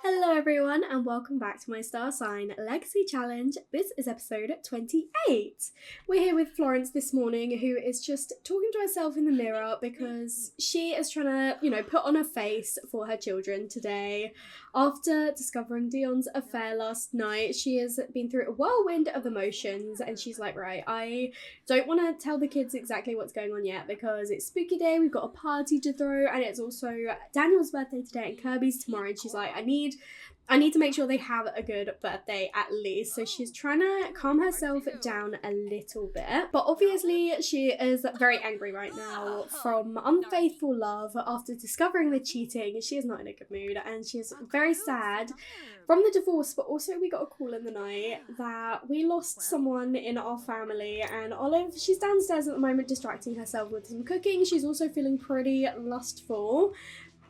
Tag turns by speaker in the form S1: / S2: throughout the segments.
S1: Hello everyone and welcome back to my Star Sign Legacy Challenge. This is episode 28. We're here with Florence this morning, who is just talking to herself in the mirror because she is trying to, put on a face for her children today. After discovering Dion's affair last night, she has been through a whirlwind of emotions and she's like, right, I don't want to tell the kids exactly what's going on yet because it's spooky day, we've got a party to throw, and it's also Daniel's birthday today and Kirby's tomorrow, and she's like, I need to make sure they have a good birthday at least. So she's trying to calm herself down a little bit. But obviously she is very angry right now from unfaithful love after discovering the cheating. She is not in a good mood and she's very sad from the divorce, but also we got a call in the night that we lost someone in our family, and Olive, she's downstairs at the moment distracting herself with some cooking. She's also feeling pretty lustful.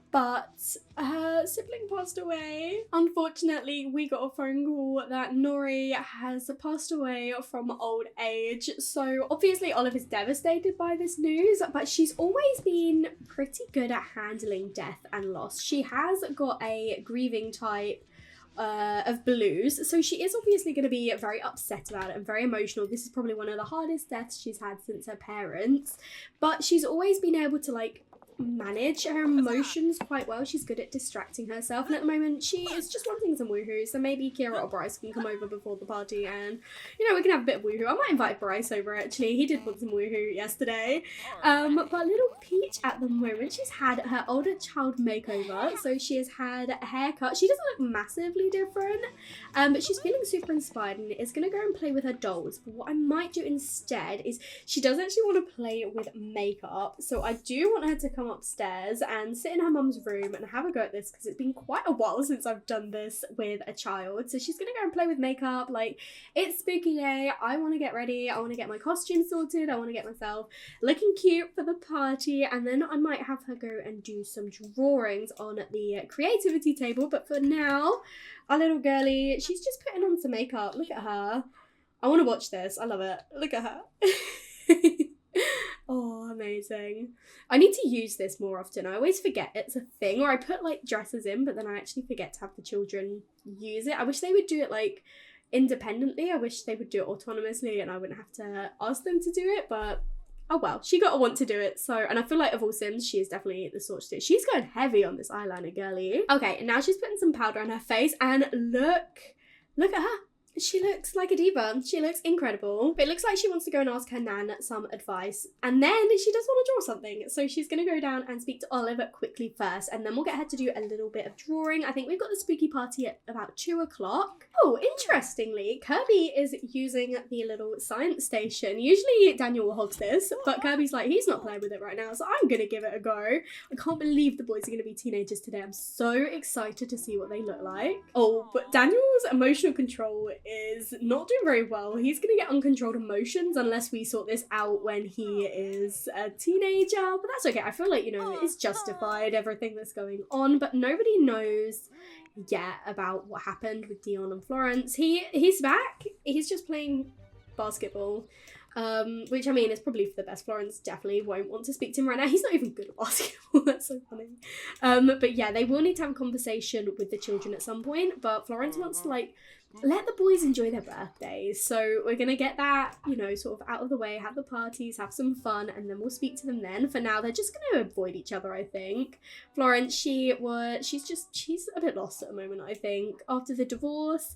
S1: But her sibling passed away. Unfortunately, we got a phone call that Nori has passed away from old age. So obviously Olive is devastated by this news, but she's always been pretty good at handling death and loss. She has got a grieving type of blues, so she is obviously going to be very upset about it and very emotional. This is probably one of the hardest deaths she's had since her parents, but she's always been able to manage her emotions quite well. She's good at distracting herself, and at the moment she is just wanting some woohoo, so maybe Kira or Bryce can come over before the party and we can have a bit of woohoo. I might invite Bryce over actually, he did want some woohoo yesterday. But little Peach at the moment, she's had her older child makeover, so she has had a haircut. She doesn't look massively different, but she's feeling super inspired and is going to go and play with her dolls. But what I might do instead is she does actually want to play with makeup, so I do want her to come upstairs and sit in her mum's room and have a go at this because it's been quite a while since I've done this with a child. So she's gonna go and play with makeup. It's spooky day, I want to get ready, I want to get my costume sorted, I want to get myself looking cute for the party, and then I might have her go and do some drawings on the creativity table. But for now, our little girlie, she's just putting on some makeup. Look at her. I want to watch this. I love it. Look at her. Oh, amazing. I need to use this more often. I always forget it's a thing, or I put dresses in, but then I actually forget to have the children use it. I wish they would do it independently. I wish they would do it autonomously and I wouldn't have to ask them to do it, but oh well, she got to want to do it. So, and I feel like of all Sims, she is definitely the sort to do it. She's going heavy on this eyeliner, girly. Okay, and now she's putting some powder on her face, and look at her. She looks like a diva. She looks incredible. But it looks like she wants to go and ask her nan some advice. And then she does want to draw something. So she's going to go down and speak to Olive quickly first. And then we'll get her to do a little bit of drawing. I think we've got the spooky party at about 2 o'clock. Oh, interestingly, Kirby is using the little science station. Usually Daniel will hold this, but Kirby's like, he's not playing with it right now, so I'm going to give it a go. I can't believe the boys are going to be teenagers today. I'm so excited to see what they look like. Oh, but Daniel's emotional control is not doing very well. He's going to get uncontrolled emotions unless we sort this out when he is a teenager, but that's okay. I feel like, it's justified, everything that's going on, but nobody knows yet about what happened with Dion and Florence. He's back. He's just playing basketball, which I mean is probably for the best. Florence definitely won't want to speak to him right now. He's not even good at basketball. That's so funny. But yeah, they will need to have a conversation with the children at some point, but Florence wants to let the boys enjoy their birthdays. So we're gonna get that, sort of out of the way, have the parties, have some fun, and then we'll speak to them then. For now, they're just gonna avoid each other, I think. Florence, she's a bit lost at the moment, I think. After the divorce,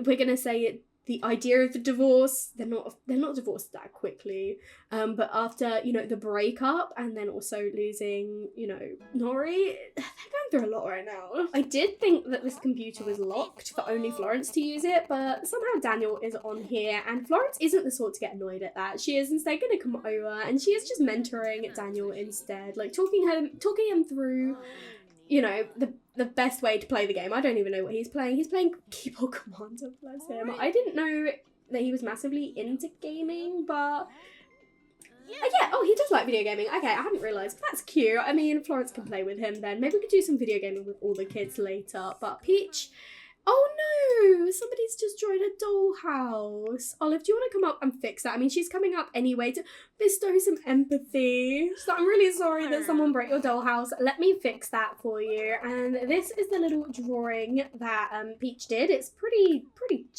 S1: we're gonna say the idea of the divorce, they're not divorced that quickly, but after the breakup and then also losing Nori, they're going through a lot right now. I did think that this computer was locked for only Florence to use it, but somehow Daniel is on here and Florence isn't the sort to get annoyed at that. She is instead going to come over and she is just mentoring Daniel instead, talking him through the best way to play the game. I don't even know what he's playing. He's playing Keyboard Commander, bless him. I didn't know that he was massively into gaming, but yeah, oh, he does like video gaming. Okay, I hadn't realised. That's cute. I mean, Florence can play with him then. Maybe we could do some video gaming with all the kids later. But Peach Oh no! Somebody's just joined a dollhouse. Olive, do you want to come up and fix that? I mean, she's coming up anyway to bestow some empathy. So I'm really sorry that someone broke your dollhouse. Let me fix that for you. And this is the little drawing that Peach did. It's pretty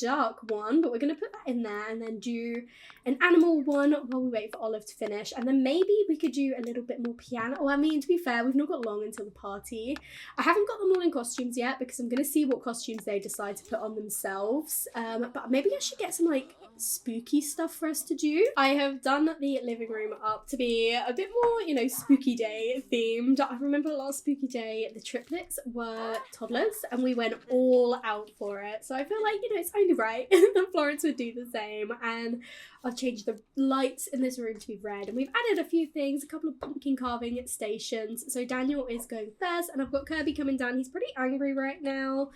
S1: dark one, but we're going to put that in there and then do an animal one while we wait for Olive to finish. And then maybe we could do a little bit more piano. Well, I mean, to be fair, we've not got long until the party. I haven't got them all in costumes yet because I'm going to see what costumes they decide to put on themselves. But maybe I should get some like spooky stuff for us to do. I have done the living room up to be a bit more, you know, spooky day themed. I remember last spooky day, the triplets were toddlers and we went all out for it. So I feel like, you know, it's only right that Florence would do the same. And I've changed the lights in this room to be red, and we've added a few things, a couple of pumpkin carving stations. So Daniel is going first, and I've got Kirby coming down. He's pretty angry right now.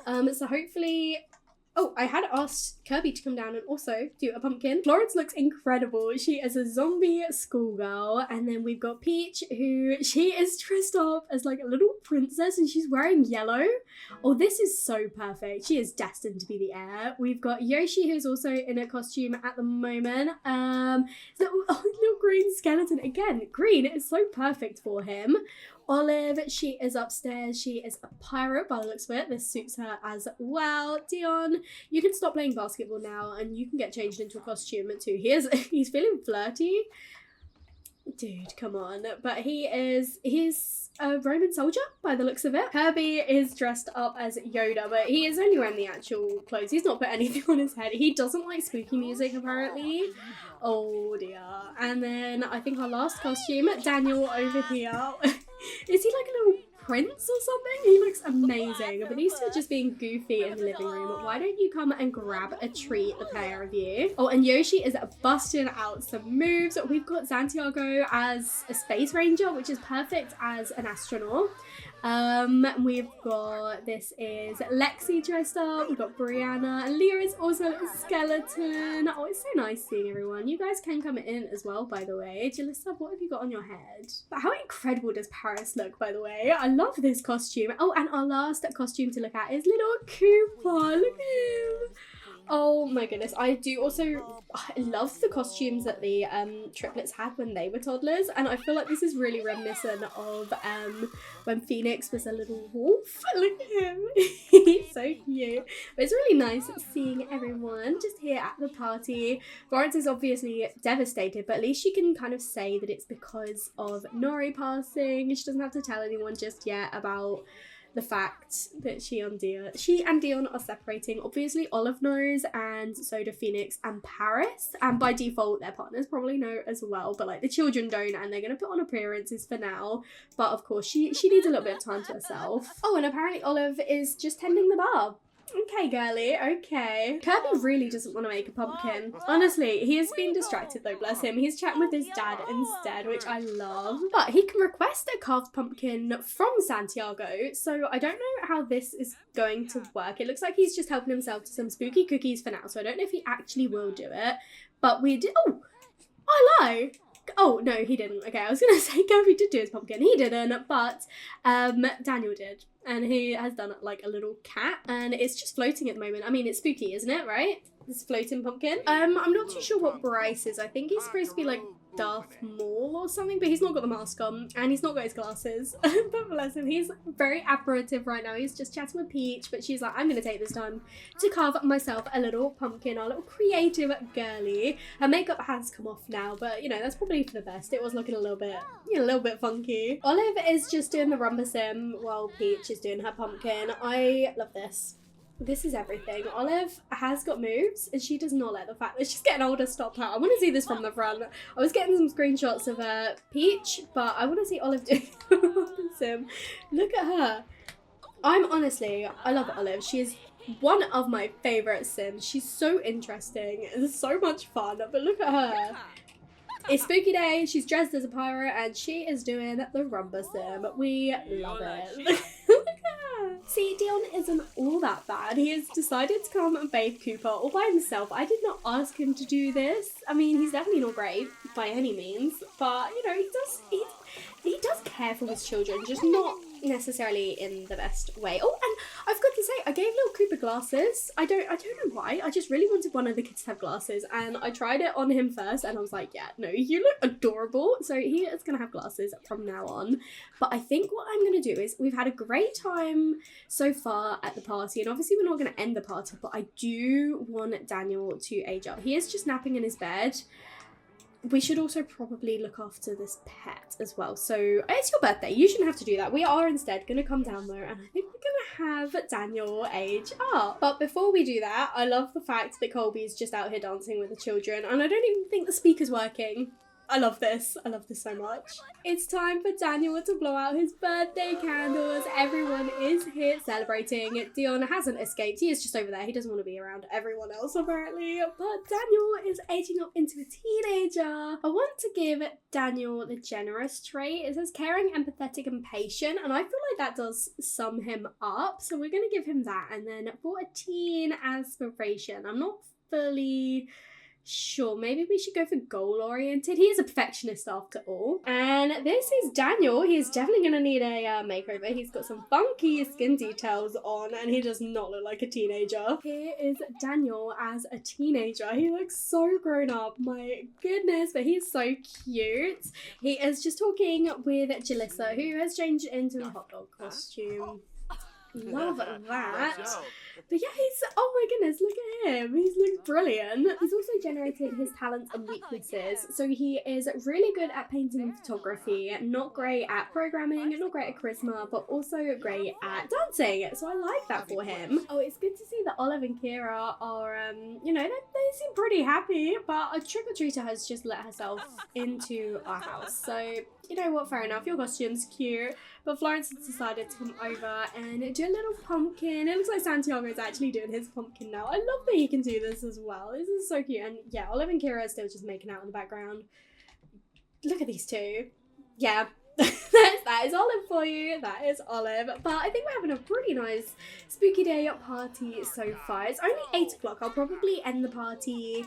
S1: So hopefully... Oh, I had asked Kirby to come down and also do a pumpkin. Florence looks incredible. She is a zombie schoolgirl. And then we've got Peach, who she is dressed up as like a little princess and she's wearing yellow. Oh, this is so perfect. She is destined to be the heir. We've got Yoshi, who's also in a costume at the moment. Little green skeleton. Again, green is so perfect for him. Olive, she is upstairs. She is a pirate by the looks of it. This suits her as well. Dion, you can stop playing basketball now and you can get changed into a costume too. He's feeling flirty. Dude, come on. But he's a Roman soldier by the looks of it. Kirby is dressed up as Yoda, but he is only wearing the actual clothes. He's not put anything on his head. He doesn't like spooky music, apparently. Oh dear. And then I think our last costume, Daniel over here. Is he like a little prince or something? He looks amazing. But these two are just being goofy in the living room. Why don't you come and grab a treat, the pair of you? Oh, and Yoshi is busting out some moves. We've got Santiago as a space ranger, which is perfect as an astronaut. We've got, this is Lexi dressed up, we've got Brianna, and Leah is also a skeleton. Oh, it's so nice seeing everyone. You guys can come in as well, by the way. Jalissa, what have you got on your head? But how incredible does Paris look, by the way? I love this costume. Oh, and our last costume to look at is little Cooper. Look at him. Oh my goodness, I love the costumes that the triplets had when they were toddlers, and I feel like this is really reminiscent of when Phoenix was a little wolf. Look at him, he's so cute. But it's really nice seeing everyone just here at the party. Florence is obviously devastated, but at least she can kind of say that it's because of Nori passing. She doesn't have to tell anyone just yet about the fact that she and Dion are separating. Obviously Olive knows, and so do Phoenix and Paris, and by default their partners probably know as well, but like the children don't, and they're going to put on appearances for now. But of course she needs a little bit of time to herself. Oh, and apparently Olive is just tending the bar. Okay, girly, okay. Kirby really doesn't want to make a pumpkin. Honestly, he has been distracted though, bless him. He's chatting with his dad instead, which I love. But he can request a carved pumpkin from Santiago, so I don't know how this is going to work. It looks like he's just helping himself to some spooky cookies for now, so I don't know if he actually will do it. But we did. Oh, I lie. Oh, no, he didn't. Okay, I was going to say Kirby did do his pumpkin. He didn't, but Daniel did. And he has done like a little cat, and it's just floating at the moment. I mean, it's spooky, isn't it, right? This floating pumpkin. I'm not too sure what Bryce is. I think he's supposed to be like Darth Maul or something, but he's not got the mask on, and he's not got his glasses. But bless him, he's very apprehensive right now. He's just chatting with Peach, but she's like, I'm going to take this time to carve myself a little pumpkin, our little creative girly. Her makeup has come off now, but you know, that's probably for the best. It was looking a little bit funky. Olive is just doing the rumba sim while Peach is doing her pumpkin. I love this. This is everything. Olive has got moves, and she does not let the fact that she's getting older stop her. I want to see this from the front. I was getting some screenshots of Peach, but I want to see Olive doing the sim. Look at her. I love Olive. She is one of my favourite sims. She's so interesting. It's so much fun, but look at her. It's spooky day, she's dressed as a pirate, and she is doing the rumba sim. We love it. Look at her. See, Dion isn't all that bad. He has decided to come and bathe Cooper all by himself. I did not ask him to do this. I mean, he's definitely not great by any means, but you know, he does care for his children, just not necessarily in the best way. Oh, and I forgot to say, I gave little Cooper glasses. I don't know why. I just really wanted one of the kids to have glasses, and I tried it on him first, and I was like, yeah, no, you look adorable. So he is gonna have glasses from now on. But I think what I'm gonna do is, we've had a great time so far at the party, and obviously we're not gonna end the party, but I do want Daniel to age up. He is just napping in his bed. We should also probably look after this pet as well. So it's your birthday. You shouldn't have to do that. We are instead going to come down there, and I think we're going to have Daniel age up. But before we do that, I love the fact that Colby's just out here dancing with the children, and I don't even think the speaker's working. I love this. I love this so much. It's time for Daniel to blow out his birthday candles. Everyone is here celebrating. Dion hasn't escaped. He is just over there. He doesn't want to be around everyone else, apparently. But Daniel is aging up into a teenager. I want to give Daniel the generous trait. It says caring, empathetic, and patient. And I feel like that does sum him up. So we're going to give him that. And then for a teen aspiration, I'm not fully sure, maybe we should go for goal-oriented. He is a perfectionist after all. And this is Daniel. He's definitely going to need a makeover. He's got some funky skin details on, and he does not look like a teenager. Here is Daniel as a teenager. He looks so grown up. My goodness, but he's so cute. He is just talking with Jalissa, who has changed into a hot dog costume. Love that. But yeah, oh my goodness, look at him. He's looking brilliant. He's also generated his talents and weaknesses. So he is really good at painting and photography, not great at programming, not great at charisma, but also great at dancing. So I like that for him. Oh, it's good to see that Olive and Kira are, you know, they seem pretty happy, but a trick-or-treater has just let herself into our house. So, you know what, fair enough, your costume's cute. But Florence has decided to come over and do a little pumpkin. It looks like Santiago's actually doing his pumpkin now. I love that he can do this as well. This is so cute. And yeah, Olive and Kira are still just making out in the background. Look at these two. Yeah, that is Olive for you. That is Olive. But I think we're having a pretty nice spooky day party so far. It's only 8 o'clock. I'll probably end the party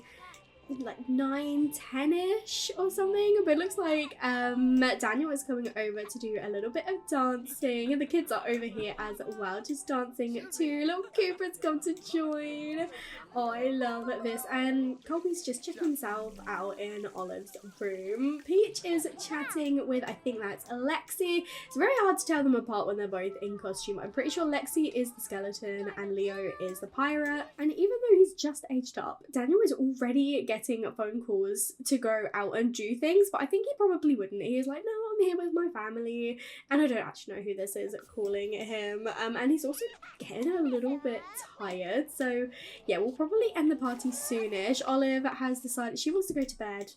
S1: like 9-10ish or something, but it looks like Daniel is coming over to do a little bit of dancing, and the kids are over here as well, just dancing too. Little Cooper's come to join. Oh, I love this. And Colby's just checking himself out in Olive's room. Peach is chatting with, I think that's Lexi. It's very hard to tell them apart when they're both in costume. I'm pretty sure Lexi is the skeleton and Leo is the pirate. And even though he's just aged up, Daniel is already getting phone calls to go out and do things, but I think he probably wouldn't. He is like, no, I'm here with my family, and I don't actually know who this is calling him. And he's also getting a little bit tired, so yeah, we'll probably end the party soonish. Olive has decided she wants to go to bed.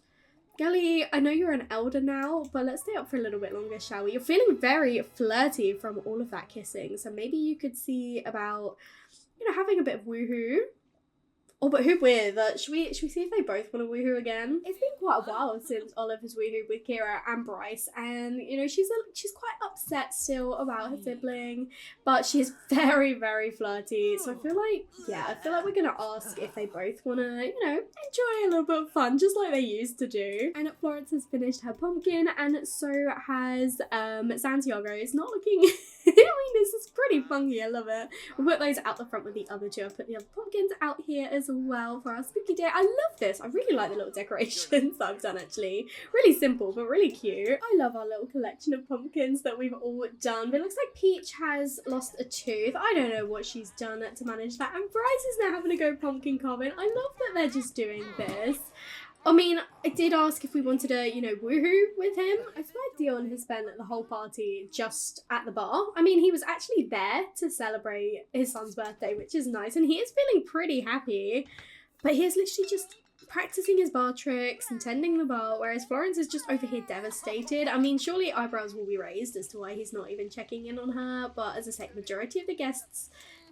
S1: Gully, I know you're an elder now, but let's stay up for a little bit longer, shall we? You're feeling very flirty from all of that kissing, so maybe you could see about, you know, having a bit of woohoo. Oh, but who with? Should we see if they both want to woohoo again? It's been quite a while since Olive has woohooed with Kira and Bryce, and you know she's quite upset still about her sibling, but she's very, very flirty. So I feel like we're gonna ask if they both want to, you know, enjoy a little bit of fun, just like they used to do. And Florence has finished her pumpkin, and so has Santiago. It's not looking. I mean, this is pretty funky. I love it. We'll put those out the front with the other two. I'll put the other pumpkins out here as well for our spooky day. I love this. I really like the little decorations that I've done, actually. Really simple, but really cute. I love our little collection of pumpkins that we've all done. But it looks like Peach has lost a tooth. I don't know what she's done to manage that. And Bryce is now having to go pumpkin carving. I love that they're just doing this. I mean, I did ask if we wanted to, you know, woohoo with him. I swear Dion has spent the whole party just at the bar. I mean, he was actually there to celebrate his son's birthday, which is nice. And he is feeling pretty happy. But he is literally just practicing his bar tricks and tending the bar, whereas Florence is just over here devastated. I mean, surely eyebrows will be raised as to why he's not even checking in on her. But as I say, majority of the guests,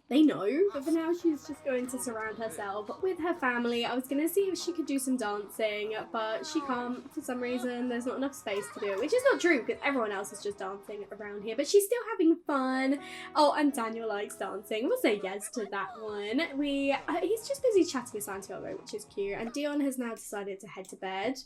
S1: they know, but for now she's just going to surround herself with her family. I was going to see if she could do some dancing, but she can't for some reason. There's not enough space to do it, which is not true because everyone else is just dancing around here, but she's still having fun. Oh, and Daniel likes dancing. We'll say yes to that one. He's just busy chatting with Santiago, which is cute, and Dion has now decided to head to bed.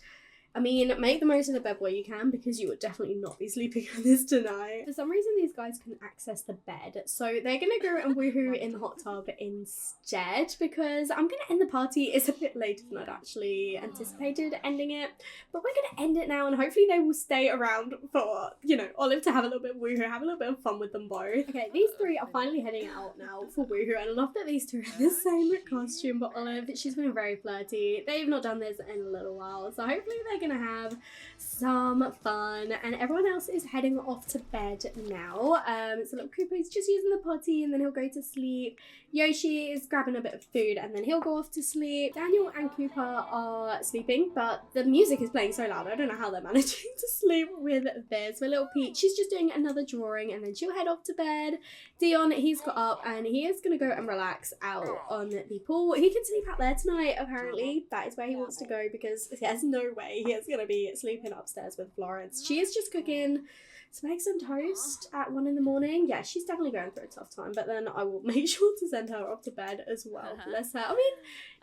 S1: I mean, make the most of the bed while you can, because you would definitely not be sleeping on this tonight. For some reason, these guys can access the bed, so they're gonna go and woohoo in the hot tub instead, because I'm gonna end the party. It's a bit later than I'd actually anticipated ending it, but we're gonna end it now, and hopefully they will stay around for, you know, Olive to have a little bit of woohoo, have a little bit of fun with them both. Okay, these three are finally heading out now for woohoo, and I love that these two are in the same costume, but Olive, she's been very flirty. They've not done this in a little while, so hopefully they're gonna have some fun, and everyone else is heading off to bed now. So little Cooper's just using the potty, and then he'll go to sleep. Yoshi is grabbing a bit of food, and then he'll go off to sleep. Daniel and Cooper are sleeping, but the music is playing so loud, I don't know how they're managing to sleep with this. But little Pete, she's just doing another drawing, and then she'll head off to bed. Dion, he's got up, and he is gonna go and relax out on the pool. He can sleep out there tonight, apparently. That is where he wants to go, because there's no way he is gonna be sleeping upstairs with Florence. She is just cooking some eggs and toast at 1 in the morning. Yeah, she's definitely going through a tough time, but then I will make sure to send her off to bed as well. Bless her. I mean,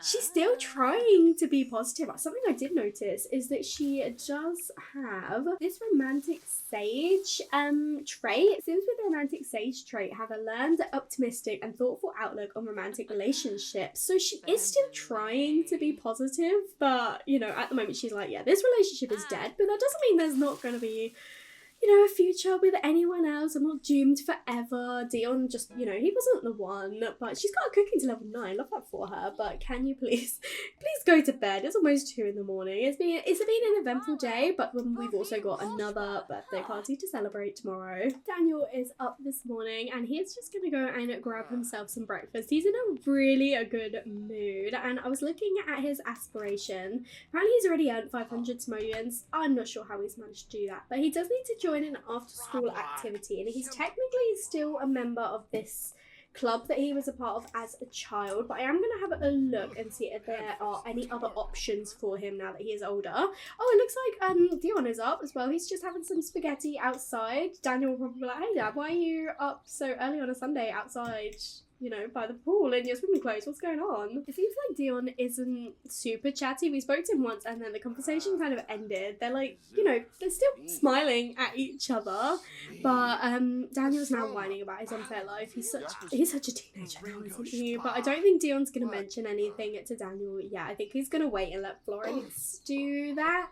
S1: she's still trying to be positive. Something I did notice is that she does have this romantic sage trait. It seems with the romantic sage trait, have a learned, optimistic and thoughtful outlook on romantic relationships. So she is still trying to be positive, but, you know, at the moment she's like, yeah, this relationship is dead, but that doesn't mean there's not going to be, you know, a future with anyone else. I'm not doomed forever. Dion just, you know, he wasn't the one, but she's got a cooking to level 9. Love that for her. But can you please go to bed? It's almost 2 in the morning. It's been an eventful day, but we've also got another birthday party to celebrate tomorrow. Daniel is up this morning, and he's just gonna go and grab himself some breakfast. He's in a good mood, and I was looking at his aspiration. Apparently he's already earned 500 simoleons. I'm not sure how he's managed to do that, but he does need to join an after-school activity, and he's technically still a member of this club that he was a part of as a child, but I am going to have a look and see if there are any other options for him now that he is older. Oh, it looks like Dion is up as well. He's just having some spaghetti outside. Daniel will probably be like, hey Dad, why are you up so early on a Sunday outside, you know, by the pool in your swimming clothes? What's going on? It seems like Dion isn't super chatty. We spoke to him once, and then the conversation kind of ended. They're like, you know, they're still smiling at each other, but Daniel's now whining about his unfair life. He's such a teenager now, isn't he? But I don't think Dion's gonna mention anything to Daniel yet. I think he's gonna wait and let Florence do that.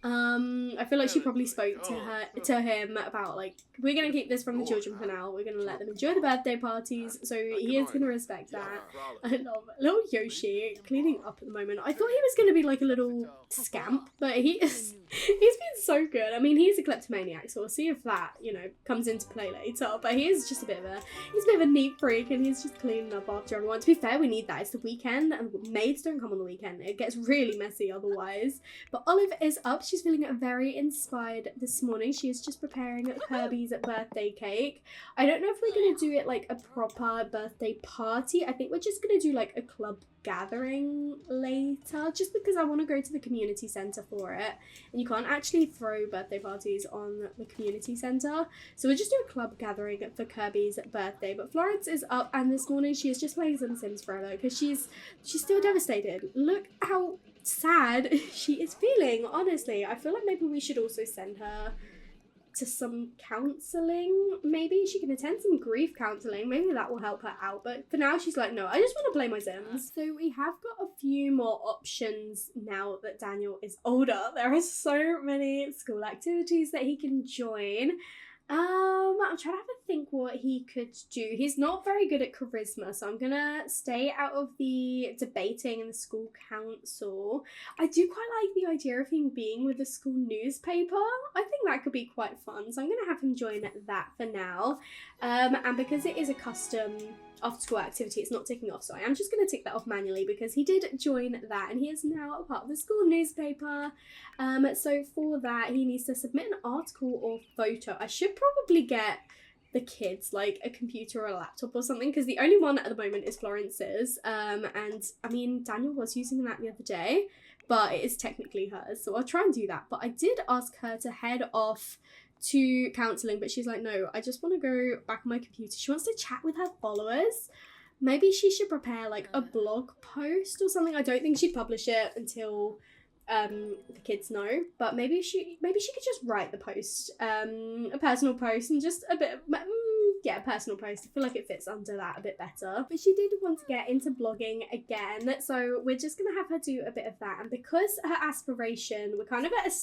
S1: I feel like she probably spoke to him about, like, we're gonna keep this from the children for now. We're gonna let them enjoy the birthday parties, so he is gonna respect that. I love little Yoshi cleaning up at the moment. I thought he was gonna be like a little scamp, but he's been so good. I mean, he's a kleptomaniac, so we'll see if that, you know, comes into play later. But he is just a bit of a neat freak, and he's just cleaning up after everyone. To be fair, we need that. It's the weekend, and maids don't come on the weekend. It gets really messy otherwise. But Olive is up. She's feeling very inspired this morning. She is just preparing Kirby's birthday cake. I don't know if we're going to do it like a proper birthday party. I think we're just going to do like a club gathering later, just because I want to go to the community centre for it, and you can't actually throw birthday parties on the community centre, so we'll just do a club gathering for Kirby's birthday. But Florence is up, and this morning she is just playing some Sims Forever, because she's still devastated. Look how sad she is feeling. Honestly, I feel like maybe we should also send her to some counselling. Maybe she can attend some grief counselling. Maybe that will help her out. But for now, she's like, no, I just want to play my Sims. So we have got a few more options now that Daniel is older. There are so many school activities that he can join. I'm trying to have a think what he could do. He's not very good at charisma, so I'm gonna stay out of the debating and the school council. I do quite like the idea of him being with the school newspaper. I think that could be quite fun, so I'm gonna have him join that for now. And because it is a custom after school activity, it's not ticking off, so I am just going to tick that off manually because he did join that and he is now a part of the school newspaper. So for that he needs to submit an article or photo. I should probably get the kids like a computer or a laptop or something, because the only one at the moment is Florence's, and I mean Daniel was using that the other day, but it is technically hers, so I'll try and do that. But I did ask her to head off to counselling, but she's like, no, I just want to go back on my computer. She wants to chat with her followers. Maybe she should prepare like a blog post or something. I don't think she'd publish it until the kids know, but maybe she could just write the post, a personal post, and just a bit of yeah, personal post. I feel like it fits under that a bit better. But she did want to get into blogging again, so we're just gonna have her do a bit of that. And because her aspiration, we're kind of at a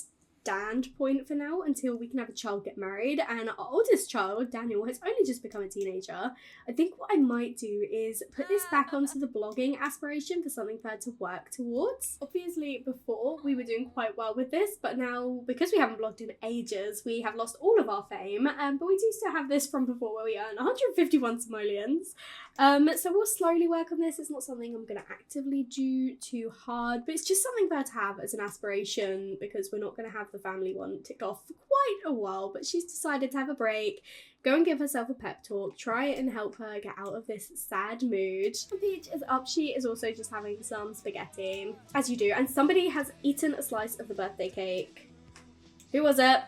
S1: standpoint for now until we can have a child get married, and our oldest child, Daniel, has only just become a teenager. I think what I might do is put this back onto the blogging aspiration for something for her to work towards. Obviously before we were doing quite well with this, but now because we haven't blogged in ages, we have lost all of our fame, but we do still have this from before where we earn 151 simoleons. So we'll slowly work on this. It's not something I'm going to actively do too hard, but it's just something for her to have as an aspiration, because we're not going to have the family one ticked off for quite a while. But she's decided to have a break, go and give herself a pep talk, try and help her get out of this sad mood. Peach is up. She is also just having some spaghetti, as you do, and somebody has eaten a slice of the birthday cake. Who was it?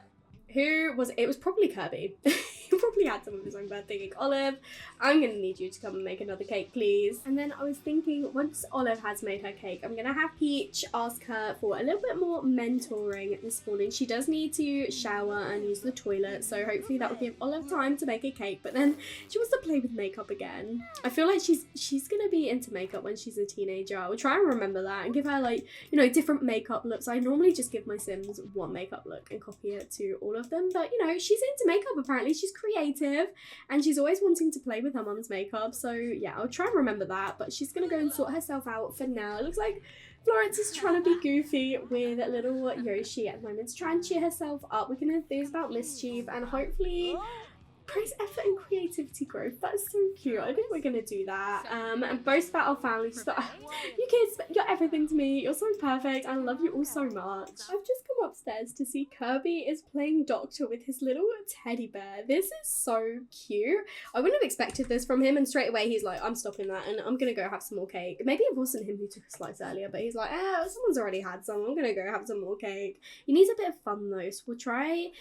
S1: Who was it? It was probably Kirby. He probably had some of his own birthday cake. Olive, I'm gonna need you to come and make another cake, please. And then I was thinking, once Olive has made her cake, I'm gonna have Peach ask her for a little bit more mentoring this morning. She does need to shower and use the toilet, so hopefully that will give Olive time to make a cake. But then she wants to play with makeup again. I feel like she's gonna be into makeup when she's a teenager. I will try and remember that and give her, like, you know, different makeup looks. I normally just give my Sims one makeup look and copy it to all of them, but you know, she's into makeup apparently. She's creative and she's always wanting to play with her mum's makeup, so yeah, I'll try and remember that. But she's gonna go and sort herself out for now. It looks like Florence is trying to be goofy with little Yoshi at the moment to try and cheer herself up. We're gonna enthuse about mischief and hopefully praise effort and creativity growth. That's so cute. I think we're gonna do that. And boast about our family. So, you kids, you're everything to me. You're so perfect. I love you all so much. I've just come upstairs to see Kirby is playing doctor with his little teddy bear. This is so cute. I wouldn't have expected this from him, and straight away he's like, I'm stopping that and I'm gonna go have some more cake. Maybe it wasn't him who took a slice earlier, but he's like, someone's already had some. I'm gonna go have some more cake. He needs a bit of fun though, so we'll try.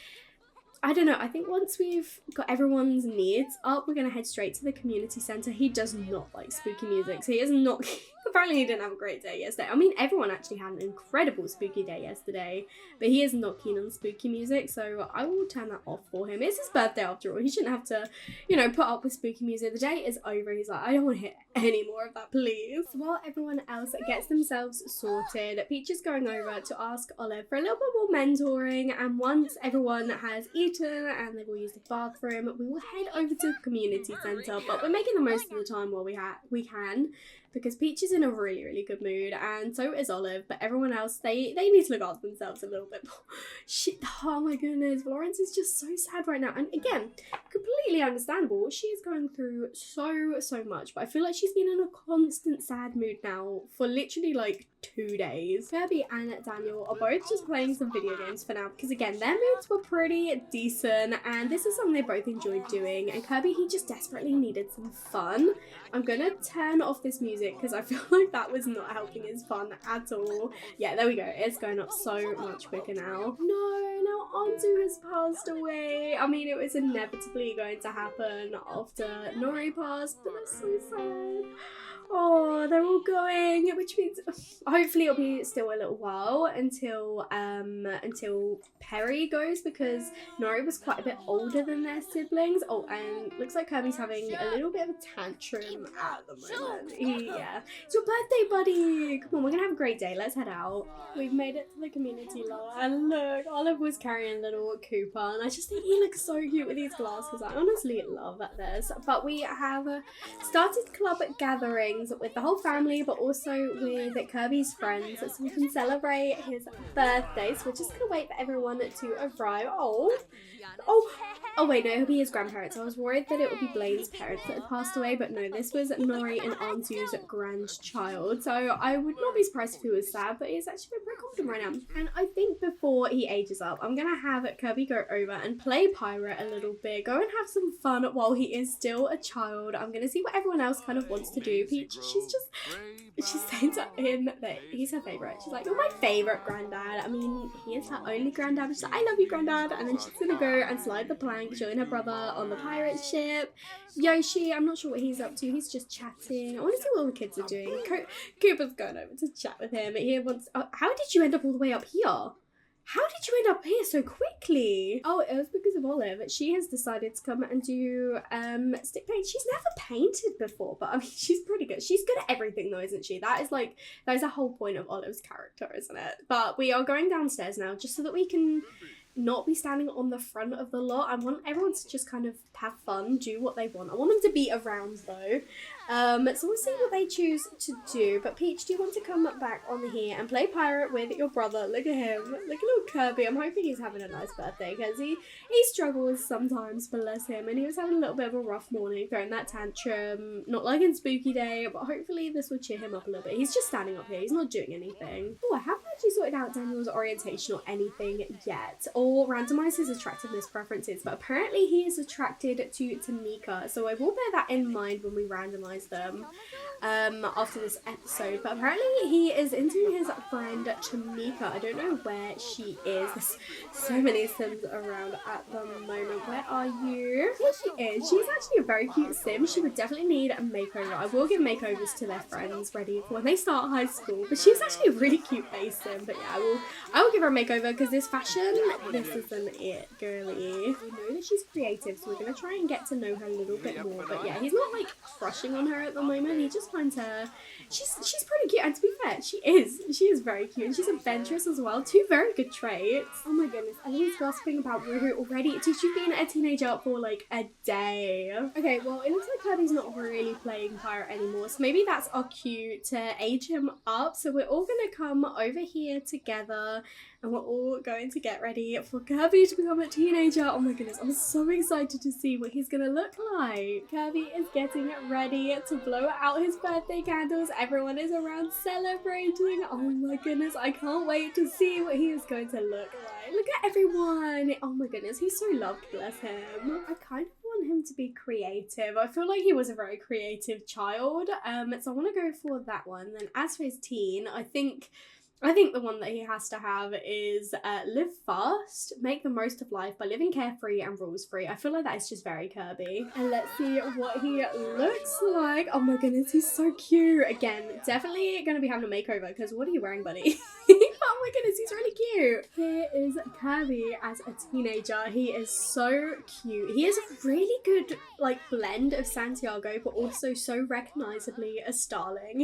S1: I don't know, I think once we've got everyone's needs up, we're going to head straight to the community centre. He does not like spooky music, so he is not... Apparently he didn't have a great day yesterday. I mean, everyone actually had an incredible spooky day yesterday, but he is not keen on spooky music, so I will turn that off for him. It's his birthday after all. He shouldn't have to, you know, put up with spooky music. The day is over. He's like, I don't want to hear any more of that, please. While everyone else gets themselves sorted, Peach is going over to ask Olive for a little bit more mentoring, and once everyone has eaten and they've all used the bathroom, we will head over to the community centre, but we're making the most of the time while we can, because Peach is in a really, really good mood, and so is Olive, but everyone else, they need to look after themselves a little bit more. Oh my goodness, Florence is just so sad right now, and again, completely understandable. She is going through so much, but I feel like she's been in a constant sad mood now for literally like 2 days. Kirby and Daniel are both just playing some video games for now, because again, their moods were pretty decent, and this is something they both enjoyed doing, and Kirby, he just desperately needed some fun. I'm gonna turn off this music because I feel like that was not helping his fun at all. Yeah, there we go. It's going up so much quicker now. No, now Anzu has passed away. I mean, it was inevitably going to happen after Nori passed, but that's so sad. Oh, they're all going, which means hopefully it'll be still a little while until Perry goes, because Nori was quite a bit older than their siblings. Oh, and looks like Kirby's having a little bit of a tantrum at the moment. Yeah, it's your birthday, buddy. Come on, we're gonna have a great day. Let's head out. We've made it to the community lot, and look, Olive was carrying little Cooper, and I just think he looks so cute with these glasses. I honestly love this. But we have started club gatherings with the whole family, but also with Kirby's friends, so we can celebrate his birthday. So we're just gonna wait for everyone to arrive. Oh wait, no, it'll be his grandparents. I was worried that it would be Blaine's parents that had passed away, but no, this was Nori and Antu's grandchild. So I would not be surprised if he was sad, but he's actually been pretty confident right now. And I think before he ages up, I'm gonna have Kirby go over and play pirate a little bit, go and have some fun while he is still a child. I'm gonna see what everyone else kind of wants to do. Peach, she's saying to him that he's her favourite. She's like, you're my favourite granddad. I mean, he is her only granddad. She's like, I love you, granddad. And then she's gonna go and slide the plank, join her brother on the pirate ship. Yoshi, I'm not sure what he's up to. He's just chatting. I want to see what all the kids are doing. Cooper's going over to chat with him. He wants. How did you end up all the way up here? How did you end up here so quickly? Oh, it was because of Olive. She has decided to come and do stick paint. She's never painted before, but I mean, she's pretty good. She's good at everything though, isn't she? That is a whole point of Olive's character, isn't it? But we are going downstairs now just so that we can not be standing on the front of the lot. I want everyone to just kind of have fun, do what they want. I want them to be around though. So we'll see what they choose to do. But Peach, do you want to come back on here and play pirate with your brother? Look at him. Look at little Kirby. I'm hoping he's having a nice birthday because he struggles sometimes, bless him. And he was having a little bit of a rough morning, throwing that tantrum. Not like in Spooky Day, but hopefully this will cheer him up a little bit. He's just standing up here. He's not doing anything. Oh, I haven't actually sorted out Daniel's orientation or anything yet, or randomized his attractiveness preferences, but apparently he is attracted to Tamika, so I will bear that in mind when we randomize them after this episode. But apparently he is into his friend Tamika. I don't know where she is. There's so many Sims around at the moment. Where are you? Here she is. She's actually a very cute Sim. She would definitely need a makeover. I will give makeovers to their friends ready for when they start high school, but she's actually a really cute face Sim. But yeah, I will give her a makeover because this fashion, this isn't it, girly. We know that she's creative, so we're gonna try and get to know her a little bit more. But yeah, he's not like crushing on her at the moment. He just finds her, she's pretty cute, and to be fair, she is very cute, and she's adventurous as well. Two very good traits. Oh my goodness, Ellie's gossiping about Ruhu already. Dude, she's been a teenager for like a day. Okay, well it looks like Kirby's not really playing pirate anymore, so maybe that's our cue to age him up. So we're all gonna come over here together, and we're all going to get ready for Kirby to become a teenager. Oh my goodness, I'm so excited to see what he's gonna look like. Kirby is getting ready to blow out his birthday candles. Everyone is around celebrating. Oh my goodness, I can't wait to see what he is going to look like. Look at everyone. Oh my goodness, he's so loved, bless him. I kind of want him to be creative. I feel like he was a very creative child. So I want to go for that one. Then as for his teen, I think the one that he has to have is live fast, make the most of life by living carefree and rules free. I feel like that is just very Kirby. And let's see what he looks like. Oh my goodness, he's so cute. Again, definitely gonna be having a makeover because what are you wearing, buddy? Oh my goodness, he's really cute. Here is Kirby as a teenager. He is so cute. He is a really good like blend of Santiago, but also so recognizably a Starling.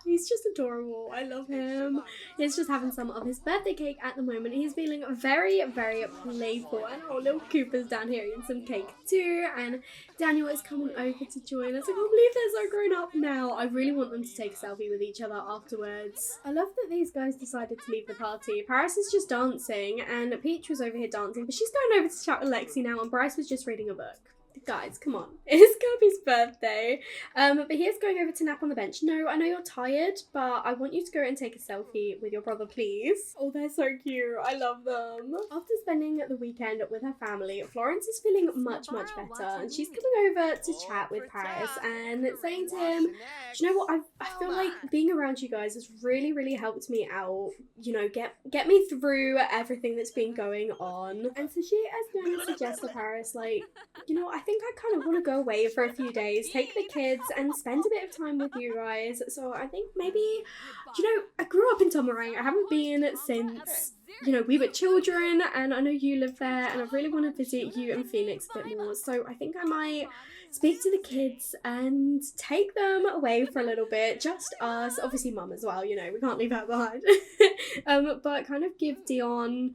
S1: He's just adorable. I love him. He's just having some of his birthday cake at the moment. He's feeling very, very playful. And oh, little Cooper's down here eating some cake too. And Daniel is coming over to join us. I can't believe they're so grown up now. I really want them to take a selfie with each other afterwards. I love that these guys decided to leave the party. Paris is just dancing and Peach was over here dancing, but she's going over to chat with Lexi now, and Bryce was just reading a book. Guys, come on. It's Kirby's birthday. But he is going over to nap on the bench. No, I know you're tired, but I want you to go and take a selfie with your brother, please. Oh, they're so cute. I love them. After spending the weekend with her family, Florence is feeling much, much better. And she's coming over to chat with Paris and saying to him, do you know what? I feel like being around you guys has really, really helped me out. You know, get me through everything that's been going on. And so she is going to suggest to Paris, like, you know, I think I kind of want to go away for a few days, take the kids and spend a bit of time with you guys. So I think maybe, you know, I grew up in Tomarang. I haven't been since, you know, we were children, and I know you live there, and I really want to visit you and Phoenix a bit more. So I think I might speak to the kids and take them away for a little bit, just us, obviously mum as well, you know, we can't leave her behind. But kind of give Dion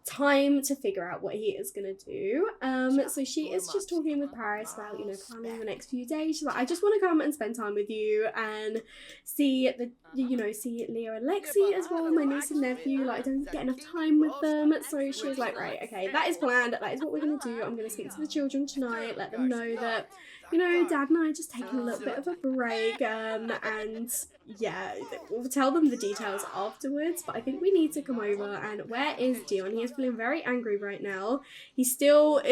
S1: time to figure out what he is gonna do. So she is just talking with Paris about, you know, planning the next few days. She's like, I just want to come and spend time with you and see Leo and Lexi as well, my niece and nephew. Like, I don't get enough time with them. So she was like, right, okay, that is planned, that is what we're gonna do. I'm gonna speak to the children tonight, let them know that, you know, Dad and I are just taking a little bit of a break, and yeah, we'll tell them the details afterwards. But I think we need to come over. And where is Dion? He is feeling very angry right now. He feels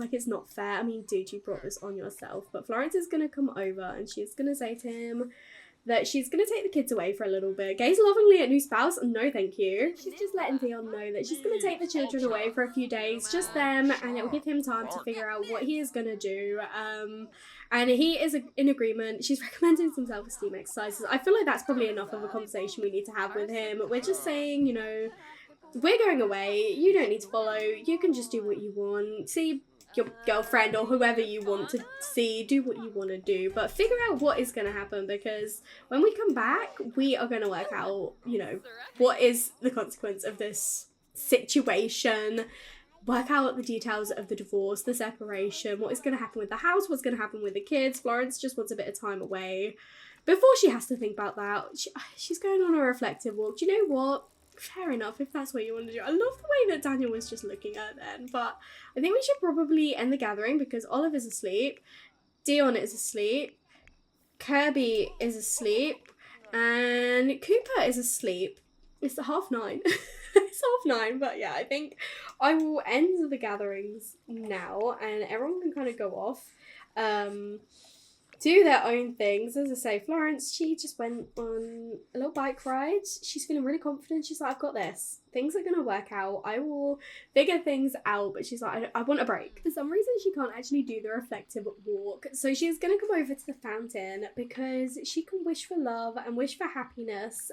S1: like it's not fair. I mean, dude, you brought this on yourself. But Florence is gonna come over and she's gonna say to him, that she's going to take the kids away for a little bit. Gaze lovingly at new spouse, no thank you. She's just letting Dion know that she's going to take the children away for a few days, just them, and it will give him time to figure out what he is going to do. And he is in agreement. She's recommending some self-esteem exercises. I feel like that's probably enough of a conversation we need to have with him. We're just saying, you know, we're going away. You don't need to follow. You can just do what you want. See your girlfriend or whoever you want to see, do what you want to do, but figure out what is going to happen, because when we come back, we are going to work out, you know, what is the consequence of this situation, work out the details of the divorce, the separation, what is going to happen with the house, what's going to happen with the kids. Florence just wants a bit of time away before she has to think about that. She's going on a reflective walk. Do you know what? Fair enough, if that's what you want to do. I love the way that Daniel was just looking at her then, but I think we should probably end the gathering because Oliver's asleep, Dion is asleep, Kirby is asleep, and Cooper is asleep. It's 9:30. It's 9:30, but yeah, I think I will end the gatherings now and everyone can kind of go off. Do their own things. As I say, Florence, she just went on a little bike ride. She's feeling really confident. She's like, I've got this. Things are going to work out. I will figure things out. But she's like, I want a break. For some reason, she can't actually do the reflective walk. So she's going to come over to the fountain because she can wish for love and wish for happiness.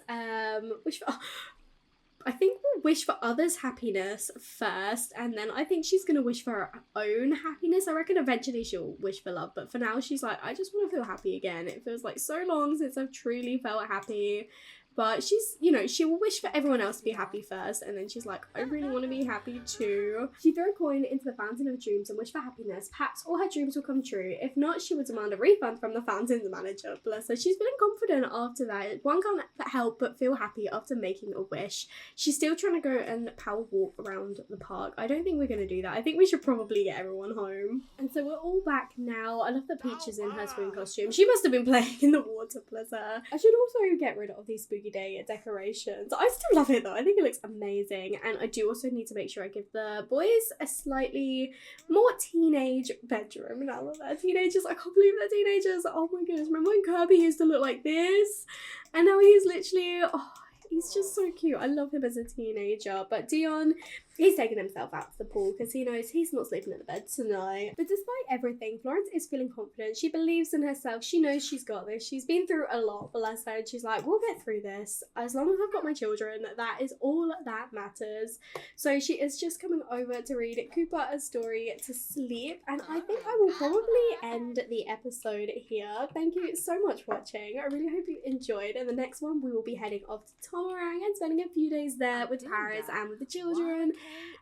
S1: I think we'll wish for others' happiness first, and then I think she's going to wish for her own happiness. I reckon eventually she'll wish for love, but for now she's like, I just want to feel happy again. It feels like so long since I've truly felt happy. But she's, you know, she will wish for everyone else to be happy first, and then she's like, I really want to be happy too. She threw a coin into the fountain of dreams and wished for happiness. Perhaps all her dreams will come true. If not, she would demand a refund from the fountain's manager. Bless her. She's feeling confident after that. One can't help but feel happy after making a wish. She's still trying to go and power walk around the park. I don't think we're going to do that. I think we should probably get everyone home. And so we're all back now. I love that Peach is in her swing costume. She must have been playing in the water, bless her. I should also get rid of these spooky day decorations. I still love it though. I think it looks amazing, and I do also need to make sure I give the boys a slightly more teenage bedroom now that they're teenagers. I can't believe they're teenagers. Oh my goodness. Remember when Kirby used to look like this? And now he's literally, oh, he's just so cute. I love him as a teenager. But Dion, he's taking himself out to the pool because he knows he's not sleeping in the bed tonight. But despite everything, Florence is feeling confident. She believes in herself. She knows she's got this. She's been through a lot, bless her. And she's like, we'll get through this. As long as I've got my children, that is all that matters. So she is just coming over to read Cooper a story to sleep. And I think I will probably end the episode here. Thank you so much for watching. I really hope you enjoyed. In the next one, we will be heading off to Tomarang and spending a few days there with Paris and with the children.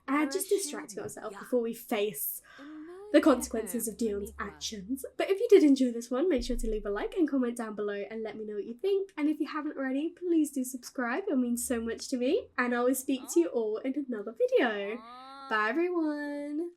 S1: And just distracting ourselves before we face the consequences of Dion's actions. But if you did enjoy this one, make sure to leave a like and comment down below and let me know what you think. And if you haven't already, please do subscribe. It means so much to me. And I will speak to you all in another video. Bye everyone.